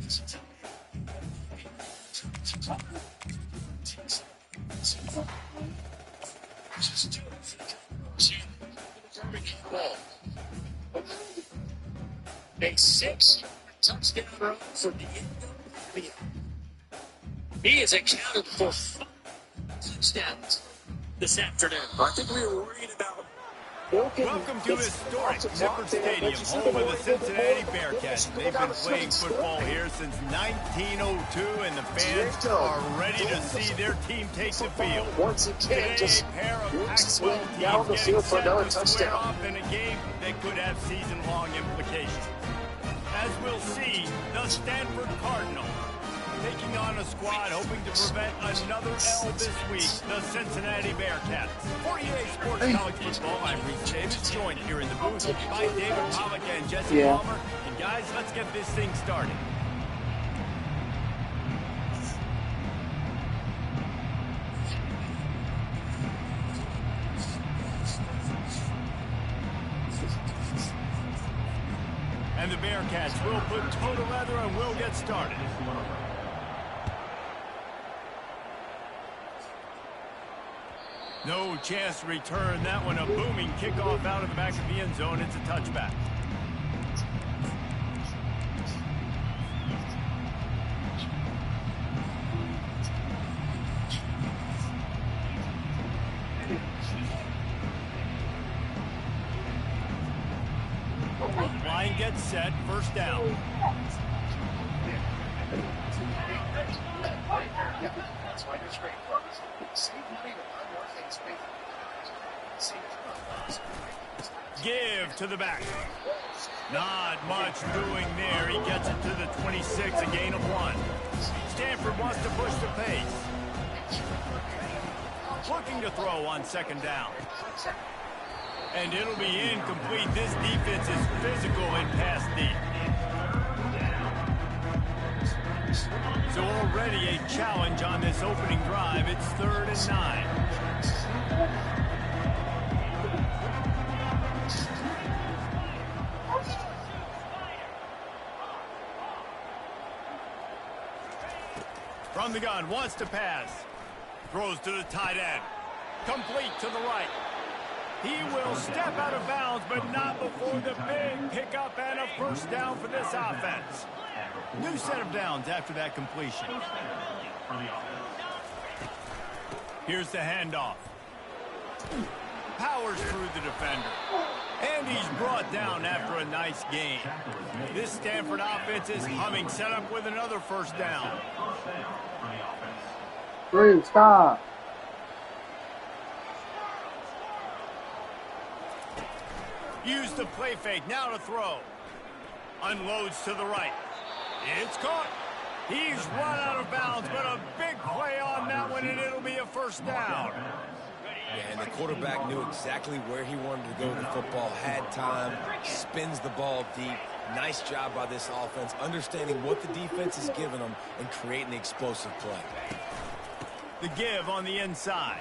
A 6-yard touchdown run for the NCAA. He has accounted for 5 touchdowns this afternoon. I think we were worried about. Welcome to historic Nippert Stadium, home of the Cincinnati Bearcats. They've been playing football here since 1902, and the fans are ready to see their team take the field. Once again, just a pair of Pac-12 down the teams field for another getting set to square touchdown. off in a game that could have season-long implications. As we'll see, the Stanford Cardinals taking on a squad hoping to prevent another L this week, the Cincinnati Bearcats. 48 Sports College Football, I'm Reese Davis, joined here in the booth by David Pollack and Jesse Palmer. And guys, let's get this thing started. And the Bearcats will put toe to leather and will get started. No chance to return that one. A booming kickoff out of the back of the end zone. It's a touchback. Line gets set. First down. Give to the back. Not much doing there. He gets it to the 26, a gain of 1. Stanford wants to push the pace. Looking to throw on second down. And it'll be incomplete. This defense is physical in pass deep. So already a challenge on this opening drive. It's 3rd and 9. From the gun, wants to pass. Throws to the tight end. Complete to the right. He will step out of bounds, but not before the big pickup and a first down for this offense. New set of downs after that completion. Here's the handoff. Powers through the defender. And he's brought down after a nice gain. This Stanford offense is humming, set up with another first down. Stop. Use the play fake, now to throw. Unloads to the right. It's caught. He's run out of bounds, but a big play on that one, and it'll be a first down. Yeah, and the quarterback knew exactly where he wanted to go with the football, had time, spins the ball deep. Nice job by this offense, understanding what the defense is giving them and creating the explosive play. The give on the inside.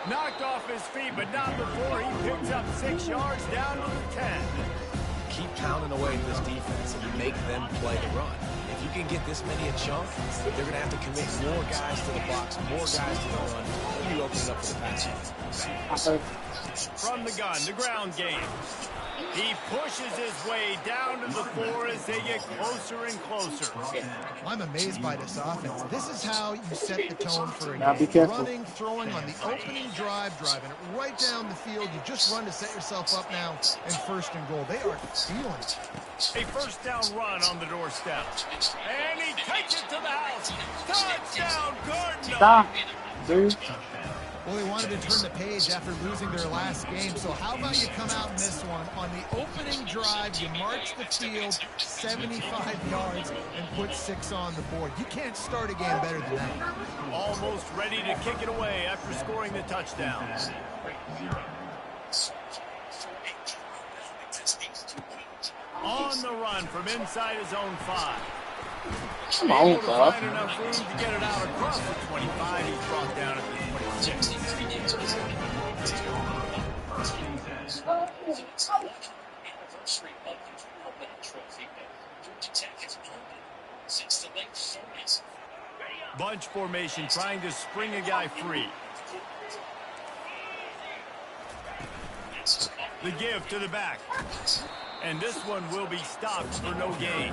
Knocked off his feet, but not before he picks up 6 yards down to the 10. Keep pounding away at this defense and make them play the run. If you can get this many a chunk, they're going to have to commit more guys to the box, more guys to the run. Then you open it up for the pass. From the gun, the ground game. He pushes his way down to the 4 as they get closer and closer. I'm amazed by this offense. This is how you set the tone for a Now be game. careful. Running, throwing on the opening drive, driving it right down the field. You just run to set yourself up now and 1st and goal. They are feeling it. A first down run on the doorstep. And he takes it to the house. Touchdown, Cardinals. Stop, dude. Well, they wanted to turn the page after losing their last game, so how about you come out in this one? On the opening drive, you march the field 75 yards and put 6 on the board. You can't start a game better than that. Almost ready to kick it away after scoring the touchdown. On the run from inside his own 5. Come on, Able to Bob. find enough room to get it out across the 25. He's brought down at the 26. Bunch formation, trying to spring a guy free. The give to the back. And this one will be stopped for no gain.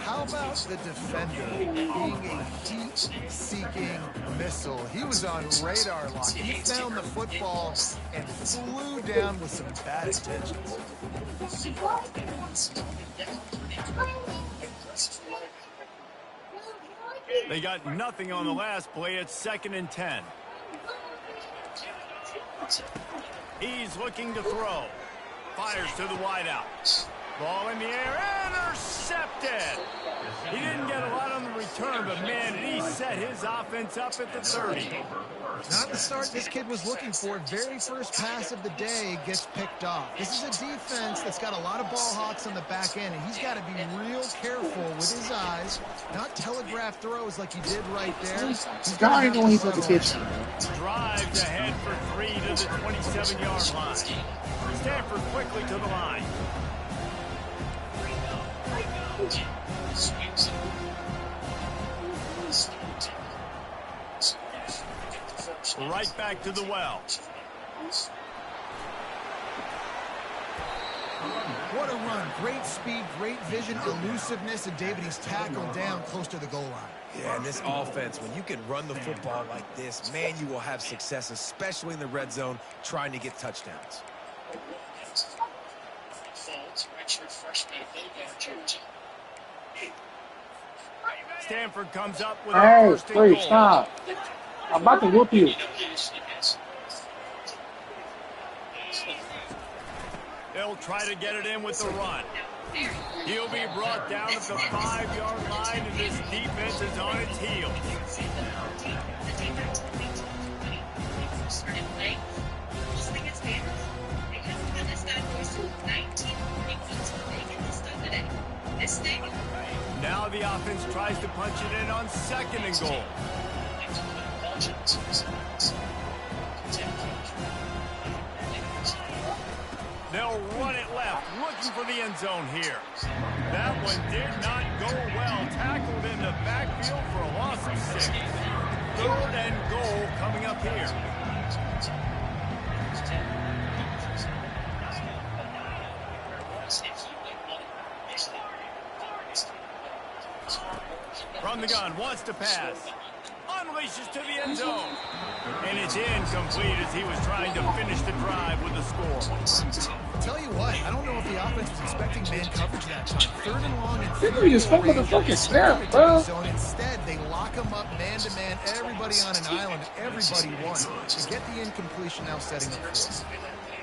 How about the defender being a heat-seeking missile? He was on radar lock. He found the football and flew down with some bad intentions. They got nothing on the last play. It's 2nd and 10. He's looking to throw. Fires to the wideout. Ball in the air. Intercepted. He didn't get a lot on the return, but, man, did he set his offense up at the 30. Not the start this kid was looking for. Very first pass of the day gets picked off. This is a defense that's got a lot of ball hawks on the back end, and he's got to be real careful with his eyes, not telegraph throws like he did right there. God, when he put the pitch. Drives ahead for 3 to the 27-yard line. Stanford quickly to the line. Right back to the well. What a run. Great speed, great vision, elusiveness, and David, he's tackled down close to the goal line. Yeah, and this offense, when you can run the football like this, man, you will have success, especially in the red zone, trying to get touchdowns. Stanford comes up with a first and goal. Hey, stop. I'm about to whoop you. They'll try to get it in with the run. He'll be brought down at the 5-yard line, and this defense is on its heels. Now the offense tries to punch it in on 2nd and goal. They'll run it left, looking for the end zone here. That one did not go well. Tackled in the backfield for a loss of 6. 3rd and goal coming up here. From the gun, wants to pass. Unleashes to the end zone. And it's incomplete as he was trying to finish the drive with a score. Tell you what, I don't know if the offense was expecting man coverage that time. 3rd and long and Didn't you just fucking motherfucking snap, bro? So instead, they lock him up man-to-man, everybody on an island, everybody won. To get the incompletion now setting up for.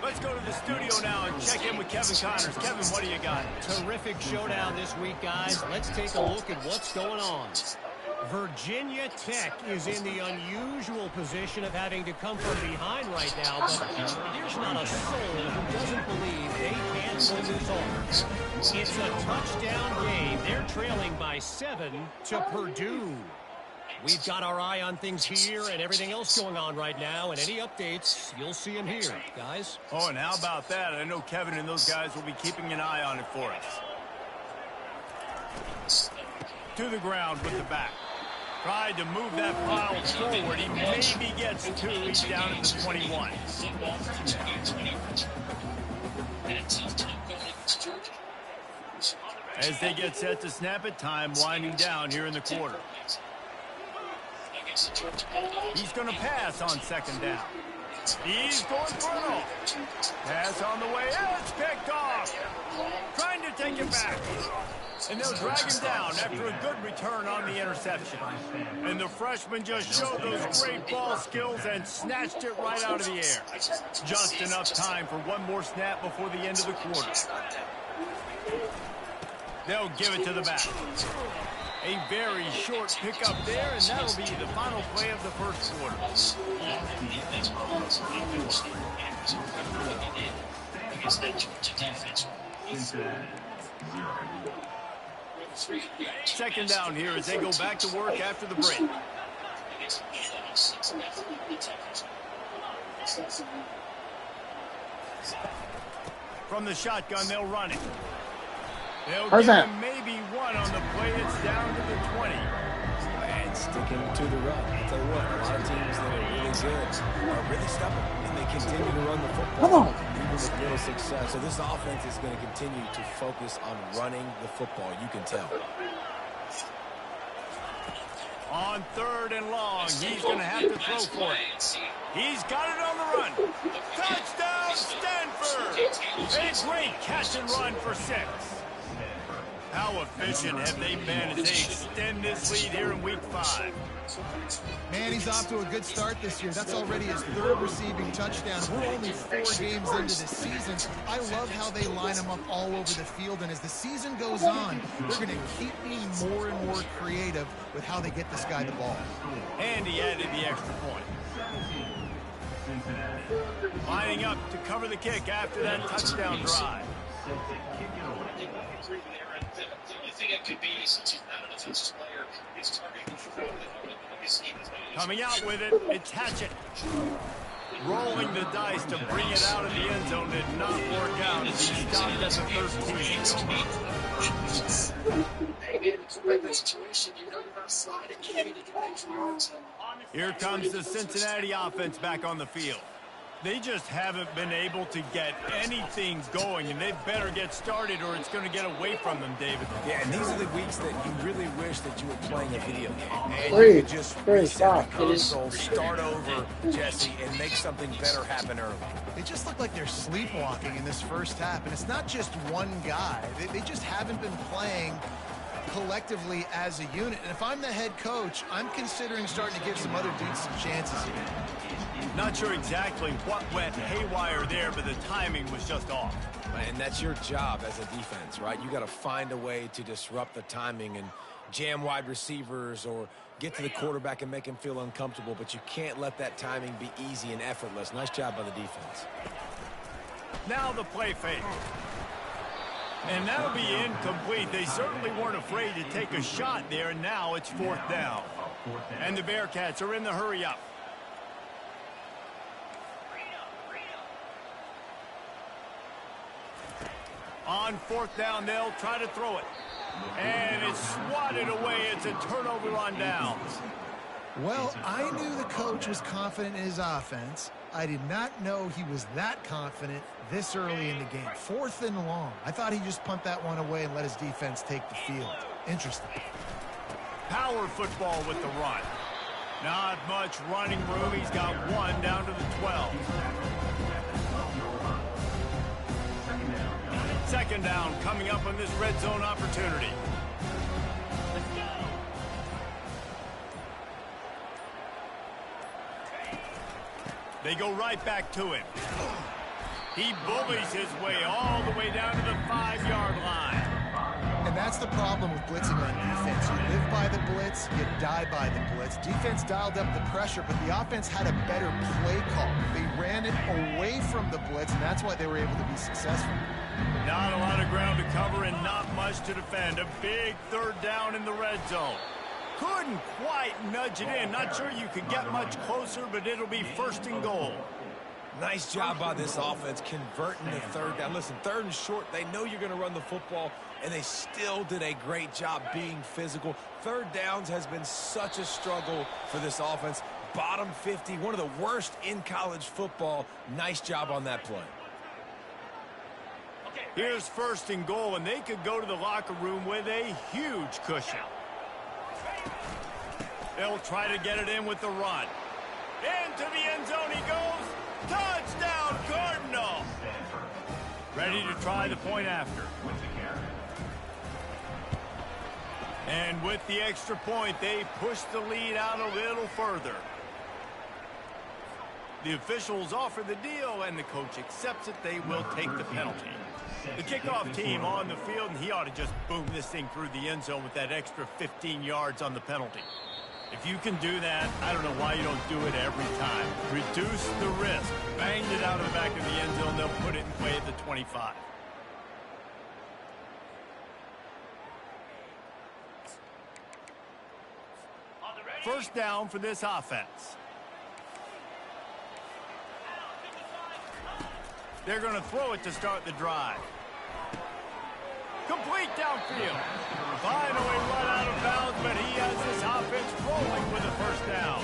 Let's go to the studio now and check in with Kevin Connors. Kevin, what do you got? Terrific showdown this week, guys. Let's take a look at what's going on. Virginia Tech is in the unusual position of having to come from behind right now, but there's not a soul who doesn't believe they can win this all. It's a touchdown game. They're trailing by 7 to Purdue. We've got our eye on things here and everything else going on right now, and any updates, you'll see them here, guys. Oh, and how about that? I know Kevin and those guys will be keeping an eye on it for us. To the ground with the back. Tried to move that pile forward. He maybe gets 2. He's down at the 21. As they get set to snap it, time winding down here in the quarter. He's going to pass on 2nd down. He's going for it all. Pass on the way. It's picked off. Trying to take it back. And they'll drag him down after a good return on the interception. And the freshman just showed those great ball skills and snatched it right out of the air. Just enough time for one more snap before the end of the quarter. They'll give it to the back. A very short pickup there, and that'll be the final play of the first quarter. Second down here as they go back to work after the break. From the shotgun, they'll run it. They'll Where's give that? him maybe one on the play. It's down to the 20. And sticking to the run. I'll tell you what, a lot of teams that are really good are really stubborn, and they continue to run the football. Come on. Even with little success. So this offense is going to continue to focus on running the football. You can tell. On 3rd and long, he's going to have to throw for it. He's got it on the run. Touchdown, Stanford! A great catch and run for 6. How efficient have they been as they extend this lead here in Week 5? Man, he's off to a good start this year. That's already his 3rd receiving touchdown. We're only 4 games into the season. I love how they line him up all over the field, and as the season goes on, they're going to keep being more and more creative with how they get this guy the ball. And he added the extra point. Lining up to cover the kick after that touchdown drive. Coming out with it, it's Hatchett. Rolling the dice to bring it out of the end zone did not work out as he stopped at the 13. Here comes the Cincinnati offense back on the field. They just haven't been able to get anything going, and they better get started or it's going to get away from them, David. Yeah, and these are the weeks that you really wish that you were playing a video game. And Three, you could just three, reset stop. the console, start over, Jesse, and make something better happen early. They just look like they're sleepwalking in this first half, and it's not just one guy. They just haven't been playing collectively as a unit. And if I'm the head coach, I'm considering starting to give some other dudes some chances here. Not sure exactly what went haywire there, but the timing was just off. And that's your job as a defense, right? You got to find a way to disrupt the timing and jam wide receivers or get to the quarterback and make him feel uncomfortable, but you can't let that timing be easy and effortless. Nice job by the defense. Now the play fake. And that'll be incomplete. They certainly weren't afraid to take a shot there, and now it's 4th down. And the Bearcats are in the hurry-up. On 4th down, they'll try to throw it. And it's swatted away. It's a turnover on downs. Well, I knew the coach was confident in his offense. I did not know he was that confident this early in the game. 4th and long. I thought he'd just punt that one away and let his defense take the field. Interesting. Power football with the run. Not much running room. He's got 1 down to the 12. 2nd down coming up on this red zone opportunity. Let's go. They go right back to him. He bullies his way all the way down to the 5-yard line. And that's the problem with blitzing on defense. You live by the blitz, you die by the blitz. Defense dialed up the pressure, but the offense had a better play call. They ran it away from the blitz, and that's why they were able to be successful. Not a lot of ground to cover and not much to defend. A big 3rd down in the red zone. Couldn't quite nudge it in. Not sure you could get much closer, but it'll be 1st and goal. Nice job by this offense converting the 3rd down. Listen, 3rd and short, they know you're going to run the football, and they still did a great job being physical. 3rd downs has been such a struggle for this offense. Bottom 50, one of the worst in college football. Nice job on that play. Here's 1st and goal, and they could go to the locker room with a huge cushion. They'll try to get it in with the run. Into the end zone he goes. Touchdown, Cardinal. Ready to try the point after. And with the extra point, they push the lead out a little further. The officials offer the deal, and the coach accepts it. They will take the penalty. The kickoff team on the field, and he ought to just boom this thing through the end zone with that extra 15 yards on the penalty. If you can do that, I don't know why you don't do it every time. Reduce the risk. Banged it out of the back of the end zone. They'll put it in play at the 25. First down for this offense. They're going to throw it to start the drive. Complete downfield. Finally run out of bounds, but he has this offense rolling with a first down.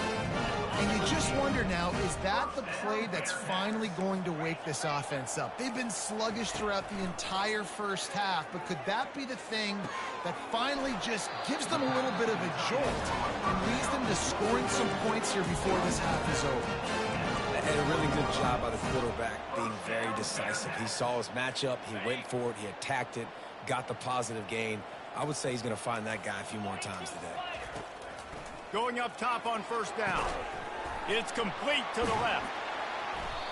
And you just wonder now, is that the play that's finally going to wake this offense up? They've been sluggish throughout the entire first half, but could that be the thing that finally just gives them a little bit of a jolt and leads them to scoring some points here before this half is over? And a really good job by the quarterback being very decisive. He saw his matchup, he went for it, he attacked it, got the positive gain. I would say he's going to find that guy a few more times today. Going up top on first down. It's complete to the left.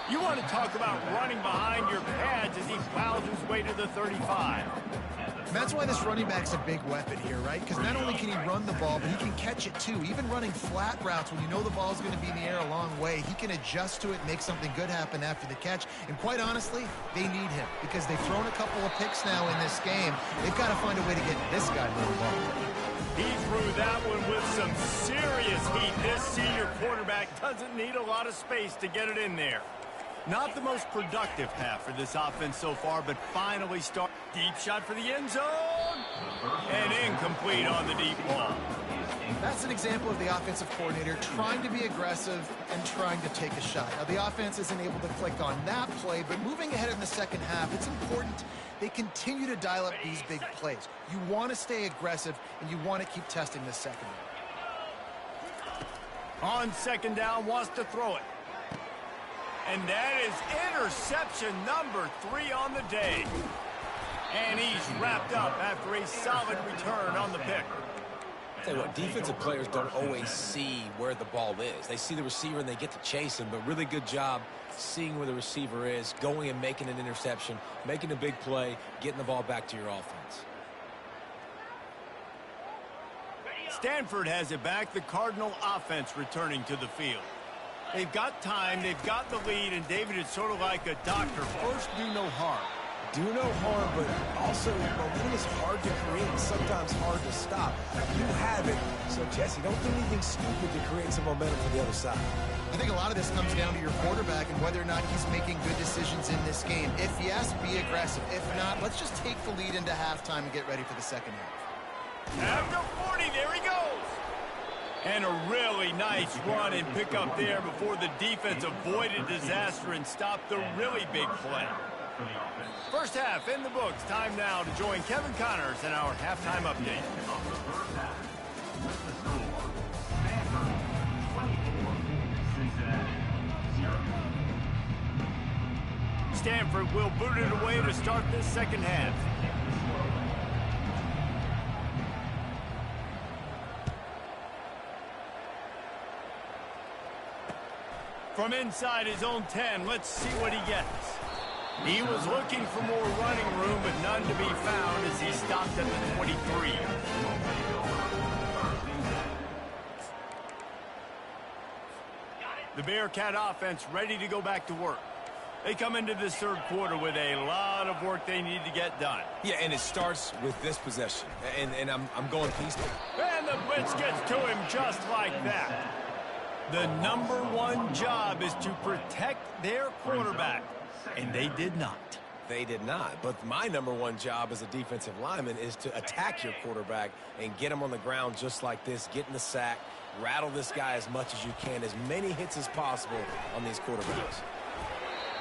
You want to talk about running behind your pads as he plows his way to the 35. And that's why this running back's a big weapon here, right? Because not only can he run the ball, but he can catch it too. Even running flat routes when you know the ball's going to be in the air a long way, he can adjust to it, make something good happen after the catch. And quite honestly, they need him because they've thrown a couple of picks now in this game. They've got to find a way to get this guy more involved. He threw that one with some serious heat. This senior quarterback doesn't need a lot of space to get it in there. Not the most productive half for this offense so far, but finally start. Deep shot for the end zone. And incomplete on the deep ball. That's an example of the offensive coordinator trying to be aggressive and trying to take a shot. Now, the offense isn't able to click on that play, but moving ahead in the second half, it's important they continue to dial up these big plays. You want to stay aggressive, and you want to keep testing this second one. On second down, wants to throw it. And that is interception number 3 on the day. And he's wrapped up after a solid return on the pick. Tell you what, defensive players don't always see where the ball is. They see the receiver and they get to chase him, but really good job seeing where the receiver is, going and making an interception, making a big play, getting the ball back to your offense. Stanford has it back. The Cardinal offense returning to the field. They've got time, they've got the lead, and David is sort of like a doctor. First, do no harm. Do no harm, but also momentum is hard to create and sometimes hard to stop. You have it, so Jesse, don't do anything stupid to create some momentum for the other side. I think a lot of this comes down to your quarterback and whether or not he's making good decisions in this game. If yes, be aggressive. If not, let's just take the lead into halftime and get ready for the second half. After 40, there he goes. And a really nice run and pick up there before the defense avoided disaster and stopped the really big play. First half in the books. Time now to join Kevin Connors in our halftime update. Stanford will boot it away to start this second half. From inside his own 10, let's see what he gets. He was looking for more running room, but none to be found as he stopped at the 23. The Bearcat offense ready to go back to work. They come into this third quarter with a lot of work they need to get done. Yeah, and it starts with this possession. And I'm going piecemeal. And the blitz gets to him just like that. The number one job is to protect their quarterback. And they did not. They did not. But my number one job as a defensive lineman is to attack your quarterback and get him on the ground just like this, get in the sack, rattle this guy as much as you can, as many hits as possible on these quarterbacks.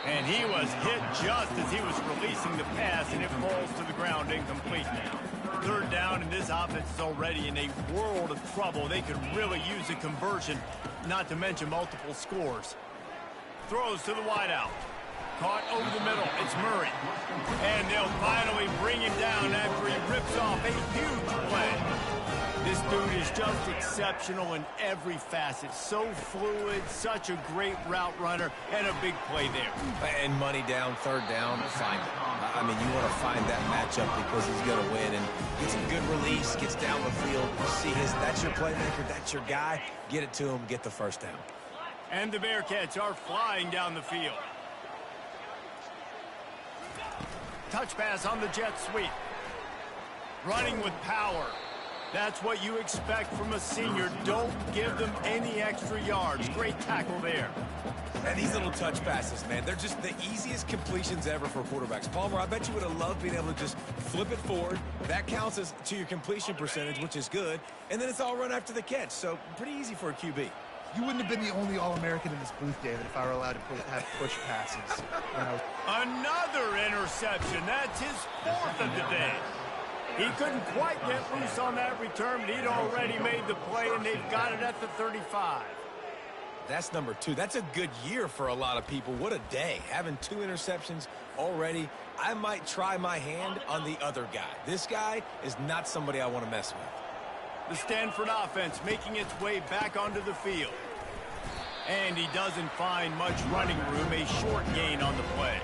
And he was hit just as he was releasing the pass, and it falls to the ground incomplete. Third down, and this offense is already in a world of trouble. They could really use a conversion, not to mention multiple scores. Throws to the wideout. Caught over the middle. It's Murray. And they'll finally bring him down after he rips off a huge play. This dude is just exceptional in every facet. So fluid, such a great route runner, and a big play there. And money down, third down, find it. I mean, you want to find that matchup because he's going to win. And gets a good release, gets down the field. You see that's your playmaker, that's your guy. Get it to him, get the first down. And the Bearcats are flying down the field. Touch pass on the jet sweep. Running with power. That's what you expect from a senior. Don't give them any extra yards. Great tackle there. And these little touch passes, man, they're just the easiest completions ever for quarterbacks. Palmer, I bet you would have loved being able to just flip it forward. That counts as to your completion percentage, which is good. And then it's all run after the catch. So pretty easy for a QB. You wouldn't have been the only All-American in this booth, David, if I were allowed to have push passes. You know. Another interception. That's his fourth of the day. He couldn't quite get loose on that return, but he'd already made the play, and they've got it at the 35. That's number 2. That's a good year for a lot of people. What a day. Having 2 interceptions already. I might try my hand on the other guy. This guy is not somebody I want to mess with. The Stanford offense making its way back onto the field. And he doesn't find much running room, a short gain on the play.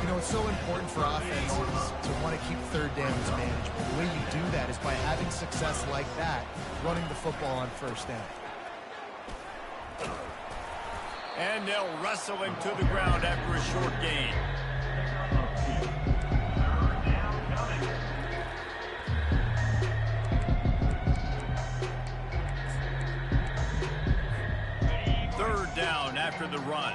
You know, it's so important for offenses to want to keep third downs manageable. The way you do that is by having success like that, running the football on first down. And they'll wrestle him to the ground after a short gain. Third down after the run.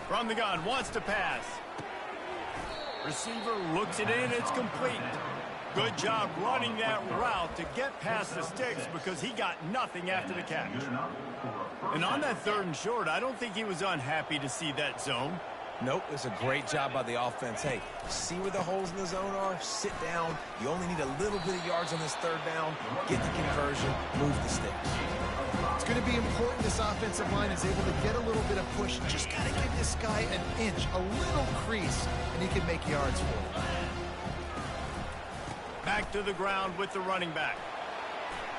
From the gun, wants to pass. Receiver looks it in, it's complete. Good job running that route to get past the sticks because he got nothing after the catch. And on that 3rd and short, I don't think he was unhappy to see that zone. Nope, it's a great job by the offense. Hey, see where the holes in the zone are? Sit down. You only need a little bit of yards on this 3rd down. Get the conversion, move the sticks. It's going to be important this offensive line is able to get a little bit of push. Just got to give this guy an inch, a little crease, and he can make yards for it. Back to the ground with the running back.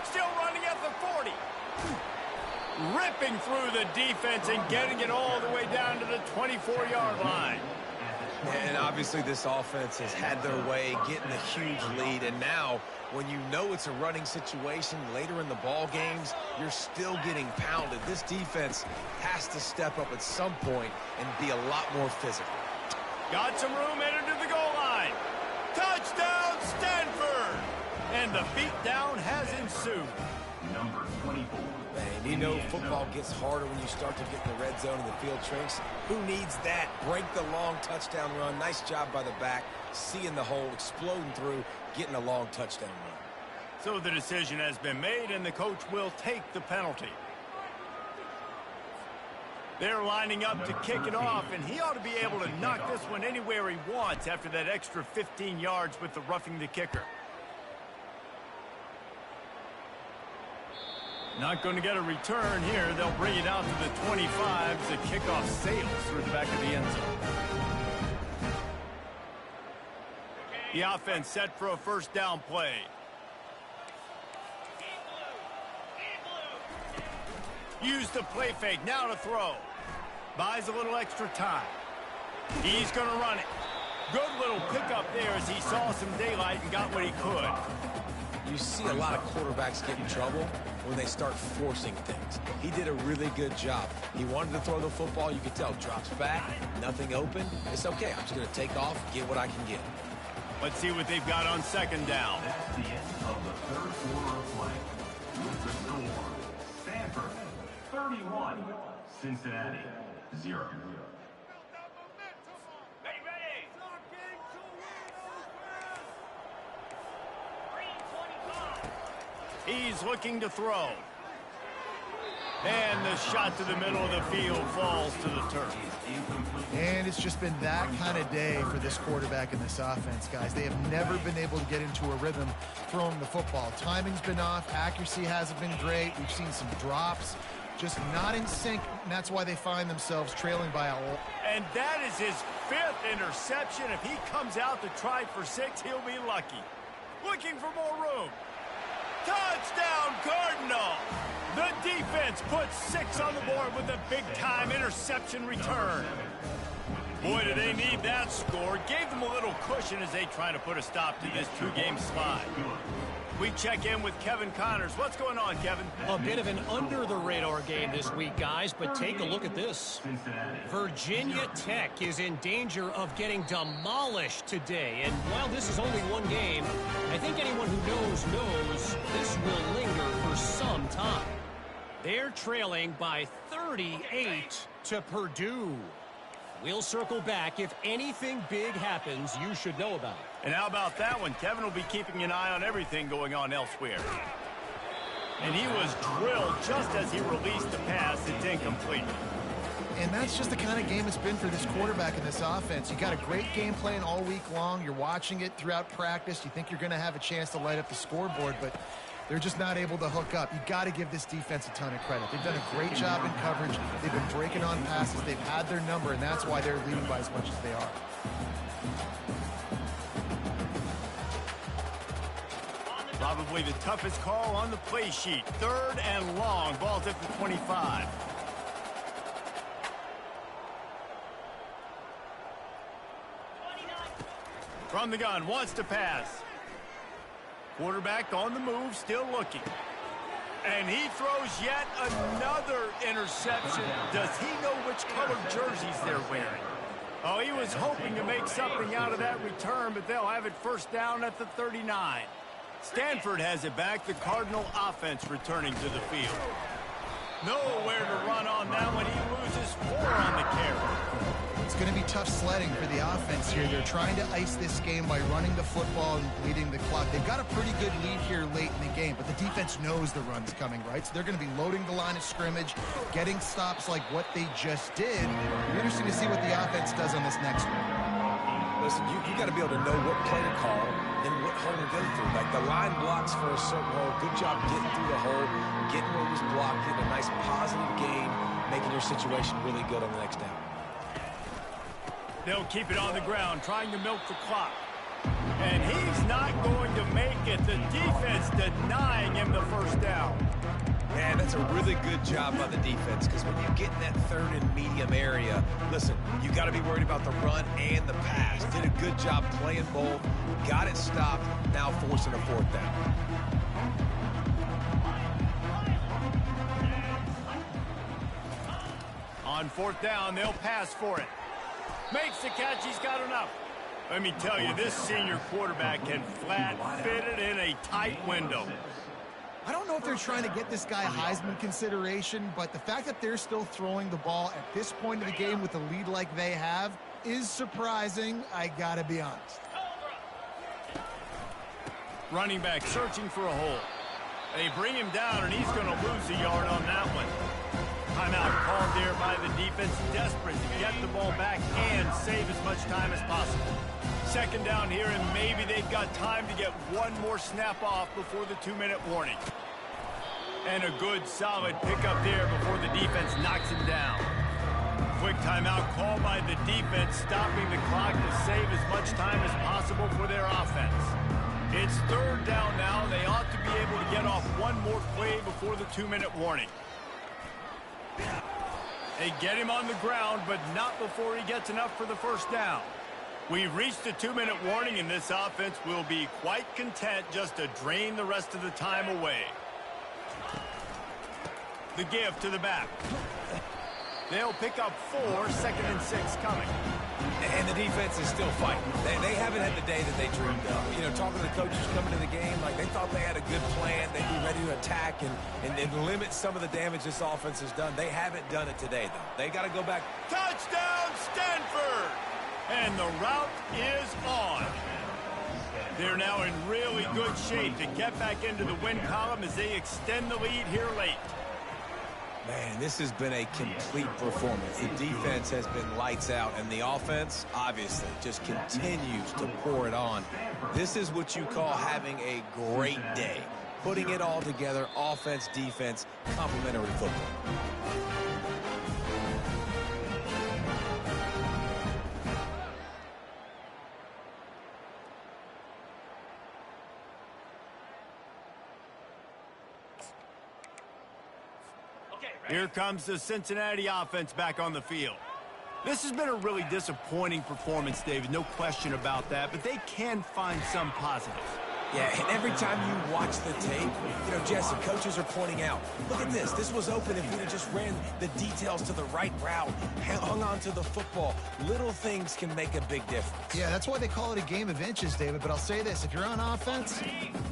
Still running at the 40. Ripping through the defense and getting it all the way down to the 24-yard line. And obviously this offense has had their way, getting a huge lead. And now, when you know it's a running situation later in the ball games, you're still getting pounded. This defense has to step up at some point and be a lot more physical. Got some room headed to the goal line. Touchdown, Stanford! And the beatdown has ensued. Number 24. Man, you know football gets harder when you start to get in the red zone and the field shrinks. Who needs that? Break the long touchdown run. Nice job by the back. Seeing the hole, exploding through, getting a long touchdown run. So the decision has been made, and the coach will take the penalty. They're lining up to kick it off, and he ought to be able to knock this one anywhere he wants after that extra 15 yards with the roughing the kicker. Not going to get a return here. They'll bring it out to the 25 as the kickoff sails through the back of the end zone. The offense set for a first down play. Use the play fake. Now to throw. Buys a little extra time. He's going to run it. Good little pickup there as he saw some daylight and got what he could. You see a lot of quarterbacks get in trouble when they start forcing things. He did a really good job. He wanted to throw the football. You could tell. Drops back. Nothing open. It's okay. I'm just going to take off, get what I can get. Let's see what they've got on second down. That's the end of the 3rd quarter of play. With the score, Stanford 31, Cincinnati 0. He's looking to throw. And the shot to the middle of the field falls to the turf. And it's just been that kind of day for this quarterback and this offense, guys. They have never been able to get into a rhythm throwing the football. Timing's been off. Accuracy hasn't been great. We've seen some drops. Just not in sync, and that's why they find themselves trailing by a lot. And that is his 5th interception. If he comes out to try for 6, he'll be lucky. Looking for more room. Touchdown, Cardinal! The defense puts 6 on the board with a big-time interception return. Boy, do they need that score. Gave them a little cushion as they try to put a stop to this two-game slide. We check in with Kevin Connors. What's going on, Kevin? A bit of an under-the-radar game this week, guys, but take a look at this. Virginia Tech is in danger of getting demolished today. And while this is only one game, I think anyone who knows this will linger for some time. They're trailing by 38 to Purdue. We'll circle back. If anything big happens, you should know about it. And how about that one? Kevin will be keeping an eye on everything going on elsewhere. And he was drilled just as he released the pass. It's incomplete. And that's just the kind of game it's been for this quarterback in this offense. You got a great game plan all week long. You're watching it throughout practice. You think you're going to have a chance to light up the scoreboard, but they're just not able to hook up. You got to give this defense a ton of credit. They've done a great job in coverage. They've been breaking on passes. They've had their number, and that's why they're leading by as much as they are. Probably the toughest call on the play sheet. 3rd and long. Ball's at the 25. From the gun, wants to pass. Quarterback on the move, still looking. And he throws yet another interception. Does he know which colored jerseys they're wearing? Oh, he was hoping to make something out of that return, but they'll have it first down at the 39. Stanford has it back. The Cardinal offense returning to the field. Nowhere to run on that one. He loses 4 on the carry. It's going to be tough sledding for the offense here. They're trying to ice this game by running the football and bleeding the clock. They've got a pretty good lead here late in the game, but the defense knows the run's coming, right? So they're going to be loading the line of scrimmage, getting stops like what they just did. It'll be interesting to see what the offense does on this next one. Listen, you got to be able to know what play to call and what hole to go through. Like the line blocks for a certain hole. Good job getting through the hole, getting where it was blocked, getting a nice positive gain, making your situation really good on the next down. They'll keep it on the ground, trying to milk the clock. And he's not going to make it. The defense denying him the first down. Man, that's a really good job by the defense, because when you get in that 3rd and medium area, listen, you got to be worried about the run and the pass. Did a good job playing both, got it stopped, now forcing a 4th down. On 4th down, they'll pass for it. Makes the catch, he's got enough. Let me tell you, this senior quarterback can flat fit it in a tight window. I don't know if they're trying to get this guy Heisman consideration, but the fact that they're still throwing the ball at this point of the game with a lead like they have is surprising, I gotta be honest. Running back searching for a hole. They bring him down, and he's going to lose a yard on that one. Timeout called there by the defense, desperate to get the ball back and save as much time as possible. 2nd down here, and maybe they've got time to get one more snap off before the 2-minute warning. And a good, solid pickup there before the defense knocks him down. Quick timeout called by the defense, stopping the clock to save as much time as possible for their offense. It's 3rd down now. They ought to be able to get off one more play before the 2-minute warning. They get him on the ground, but not before he gets enough for the first down. We've reached the 2-minute warning, and this offense will be quite content just to drain the rest of the time away. The give to the back. They'll pick up 4, 2nd and 6 coming. And the defense is still fighting. They haven't had the day that they dreamed of. You know, talking to the coaches coming to the game, like they thought they had a good plan. They'd be ready to attack and limit some of the damage this offense has done. They haven't done it today, though. They got to go back. Touchdown, Stanford! And the route is on. They're now in really good shape to get back into the win column as they extend the lead here late. Man, this has been a complete performance. The defense has been lights out, and the offense, obviously, just continues to pour it on. This is what you call having a great day. Putting it all together, offense, defense, complementary football. Here comes the Cincinnati offense back on the field. This has been a really disappointing performance, David. No question about that, but they can find some positives. Yeah, and every time you watch the tape, Jesse, coaches are pointing out, look at this. This was open if we'd have just ran the details to the right route, hung on to the football. Little things can make a big difference. Yeah, that's why they call it a game of inches, David. But I'll say this, if you're on offense,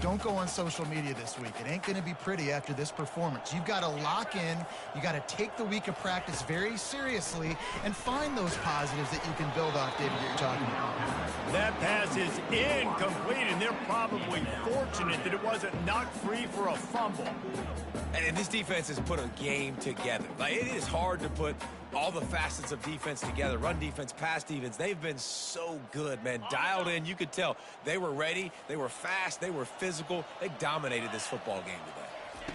don't go on social media this week. It ain't going to be pretty after this performance. You've got to lock in. You got to take the week of practice very seriously and find those positives that you can build off, David, that you're talking about. That pass is incomplete, and they're probably fortunate that it wasn't knocked free for a fumble. And this defense has put a game together. Like, it is hard to put all the facets of defense together. Run defense, pass defense. They've been so good, man. Dialed in. You could tell they were ready. They were fast. They were physical. They dominated this football game today.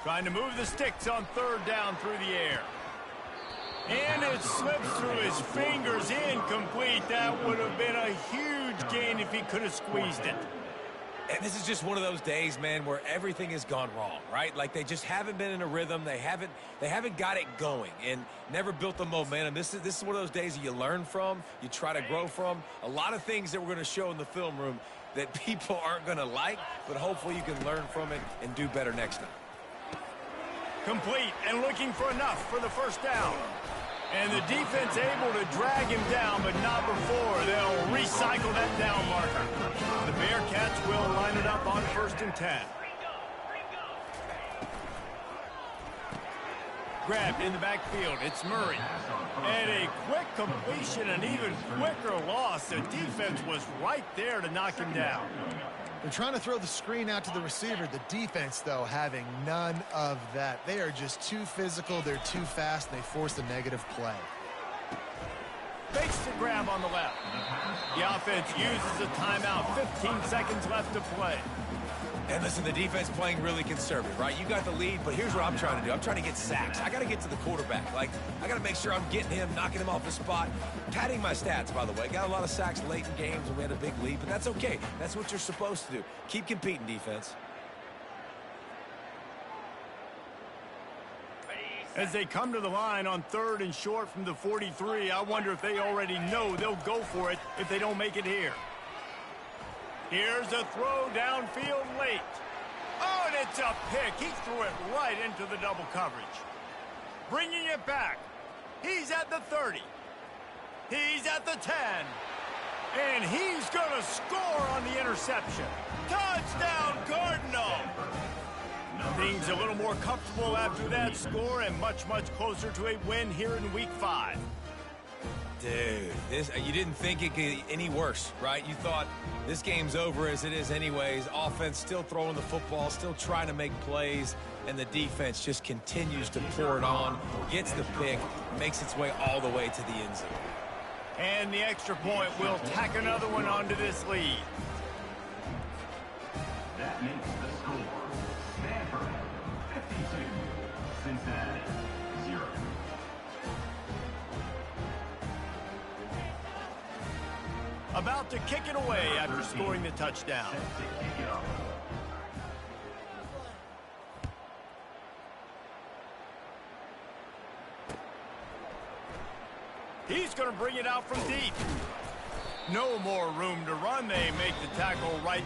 Trying to move the sticks on third down through the air. And it slips through his fingers, incomplete. That would have been a huge gain if he could have squeezed it. And this is just one of those days, man, where everything has gone wrong, right? Like, they just haven't been in a rhythm. They haven't got it going and never built the momentum. This is one of those days that you learn from, you try to grow from. A lot of things that we're going to show in the film room that people aren't going to like, but hopefully you can learn from it and do better next time. Complete and looking for enough for the first down. And the defense able to drag him down, but not before they'll recycle that down marker. The Bearcats will line it up on 1st and 10. Grabbed in the backfield. It's Murray. And a quick completion, an even quicker loss. The defense was right there to knock him down. They're trying to throw the screen out to the receiver. The defense, though, having none of that. They are just too physical. They're too fast, and they force a negative play. Fakes the grab on the left. The offense uses a timeout. 15 seconds left to play. And listen, the defense playing really conservative, right? You got the lead, but here's what I'm trying to do. I'm trying to get sacks. I got to get to the quarterback. Like, I got to make sure I'm getting him, knocking him off the spot. Padding my stats, by the way. Got a lot of sacks late in games when we had a big lead, but that's okay. That's what you're supposed to do. Keep competing, defense. As they come to the line on 3rd and short from the 43, I wonder if they already know they'll go for it if they don't make it here. Here's a throw downfield late. Oh, and it's a pick. He threw it right into the double coverage. Bringing it back. He's at the 30. He's at the 10. And he's going to score on the interception. Touchdown, Cardinal. Things a little more comfortable after that score and much, much closer to a win here in Week 5. Dude, you didn't think it could get any worse, right? You thought this game's over as it is anyways. Offense still throwing the football, still trying to make plays, and the defense just continues to pour it on, gets the pick, makes its way all the way to the end zone. And the extra point will tack another one onto this lead. That makes the score Stanford 52, Cincinnati 0. About to kick it away after scoring the touchdown. Set to kick it off. He's going to bring it out from deep. No more room to run. They make the tackle right